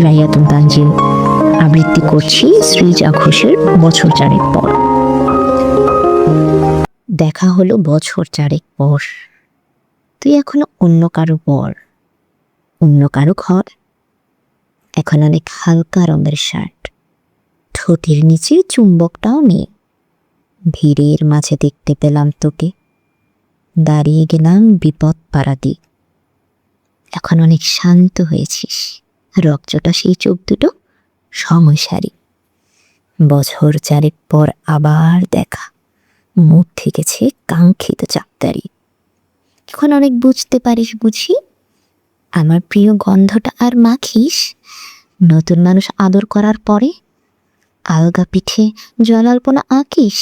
রাইয়াতুন তানজিল। আবৃত্তি করছি শ্রীজা ঘোষের বছর চারেক পর। দেখা হলো বছর চারেক পর, তুই এখনো অন্য কারো পর, অন্য কারো ঘর। এখন অনেক হালকা রঙের শার্ট, ঠোঁটের নিচে চুম্বকটাও নেই। ভিড়ের মাঝে দেখতে পেলাম তোকে, দাঁড়িয়ে গেলাম বিপদ পাড়াতে। এখন অনেক শান্ত হয়েছিস, রক্তটা সেই চোখ দুটো সমসারি। বছর চারেক পর আবার দেখা, মুখ থেকেছে কাঙ্ক্ষিত চাকতারি। এখন অনেক বুঝতে পারিস বুঝি, আমার প্রিয় গন্ধটা আর মাখিস। নতুন মানুষ আদর করার পরে আলগা পিঠে জলাল্পনা আঁকিস।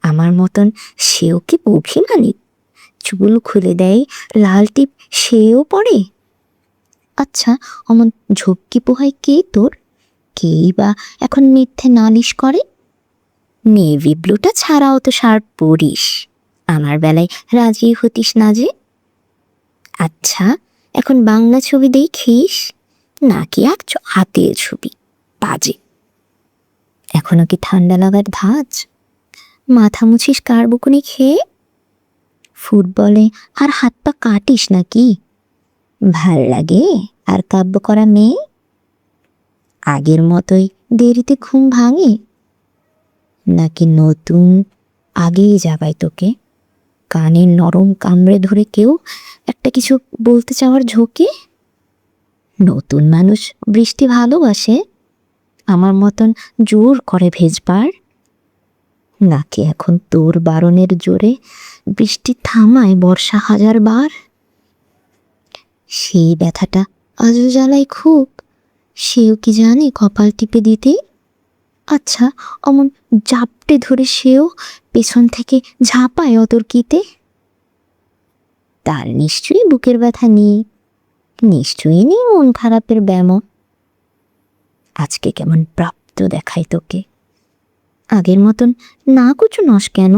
আমার মতন সেও কি অভিমানী, চুল খুলে দেয় লাল টিপ সেও পড়ে। আচ্ছা, অমন ঝক্কি পোহায় কে তোর? কেই বা এখন মিথ্যে নালিশ করে? নেভি ব্লুটা ছাড়াও তো শার্ট পরিস, আমার বেলায় রাজি হতিস না যে। আচ্ছা, এখন বাংলা ছবি দেখিস নাকি আঁকছ হাতের ছবি? বাজে। এখনো কি ঠান্ডা লাগার ধাঁচ? মাথা মুছিস কার বকুনি খেয়ে? ফুটবলে আর হাত পা কাটিস নাকি? ভাল লাগে আর কাব্য করা মেয়ে? আগের মতোই দেরিতে ঘুম ভাঙে, নাকি নতুন আগেই জাগায় তোকে? কানের নরম কামড়ে ধরে কেউ একটা কিছু বলতে চাওয়ার ঝোঁকে? নতুন মানুষ বৃষ্টি ভালোবাসে, আমার মতন জোর করে ভেজবার? নাকি এখন তোর বারণের জোরে বৃষ্টি থামায় বর্ষা হাজার বার? সেই ব্যথাটা আজও জ্বালায় খুব, সেও কি জানে কপাল টিপে দিতে? আচ্ছা, অমন জাপটে ধরে সেও পেছন থেকে ঝাঁপায় অতর্কিতে। তার নিশ্চয়ই বুকের ব্যথা নেই, নিশ্চয়ই নেই মন খারাপের ব্যামো। আজকে কেমন প্রাপ্ত দেখায় তোকে, আগের মতন না কুচু নস কেন?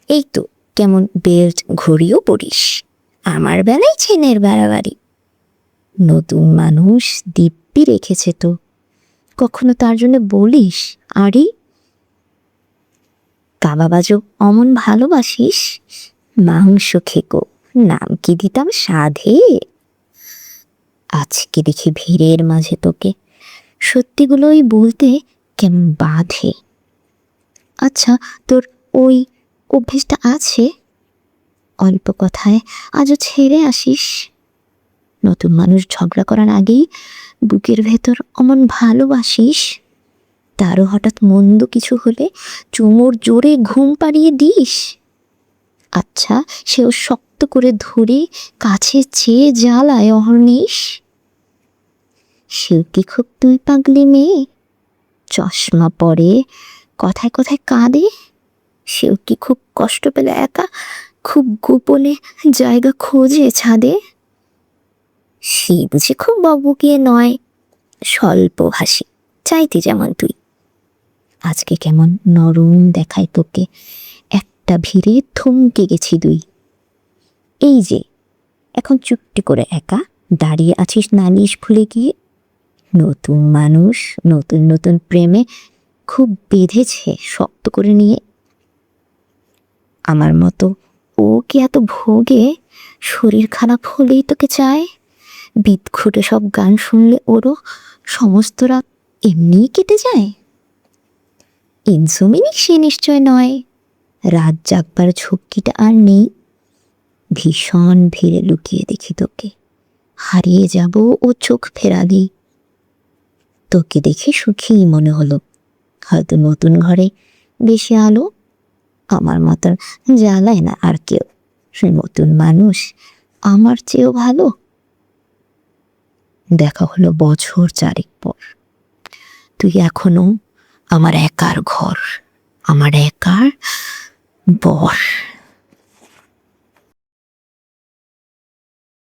এই তো কেমন বেল্ট ঘড়িও পরিস, আমার বেলায় ছেনের বাড়াবাড়ি। নতুন মানুষ দিব্যি রেখেছে তো, কখনো তার জন্য বলিস আরে? কাবাবাজো অমন ভালোবাসিস, মাংস খেকো নাম কি দিতাম সাধে। আজকে দেখি ভিড়ের মাঝে তোকে, সত্যিগুলোই বলতে কেমন বাধে। আচ্ছা, তোর ওই অভ্যেসটা আছে, অল্প কথায় আজও ছেড়ে আসিস। নতুন মানুষ ঝগড়া করার আগেই বুকের ভেতর অমন ভালোবাসিস, তারও হঠাৎ মন্দ কিছু হলে চুমুর জোরে ঘুম পাড়িয়ে দিস। আচ্ছা, সেও শক্ত করে ধরে কাছে চেয়ে জ্বালায় অহর্নিশ। সেও কি খুব তুই পাগলি মেয়ে, চশমা পরে কথায় কথায় কাঁদে? সেও কি খুব কষ্ট পেলে একা, খুব গোপনে জায়গা খোঁজে ছাদে? সে বুঝি খুব বকবকিয়ে নয়, স্বল্প ভাষী, চাইতে যেমন তুই। আজকে কেমন নরম দেখায় তোকে, একটা ভিড়ে থমকে গেছি দুই। এই যে এখন চুপটি করে একা দাঁড়িয়ে আছিস নালিশ ভুলে গিয়ে। নতুন মানুষ নতুন নতুন প্রেমে খুব বেঁধেছে শক্ত করে নিয়ে। আমার মতো ও কি এত ভোগে, শরীর খারাপ হলেই তোকে চায়? বিদঘুটে সব গান শুনলে ওরও সমস্ত রাত এমনিই কেটে যায়। ইনসোমিনি সে নিশ্চয় নয়, রাত জাগবার ঝক্কিটা আর নেই। ভীষণ ভিড়ে লুকিয়ে দেখি তোকে, হারিয়ে যাব ও চোখ ফেরালি। তোকে দেখে সুখী মনে হলো, হয়তো নতুন ঘরে বেশি আলো। আমার মতন জ্বালায় না আর কেউ, নতুন মানুষ আমার চেয়েও ভালো। দেখা হলো বছর চারেক পর, তুই এখনো আমার একার ঘর, আমার একার বর।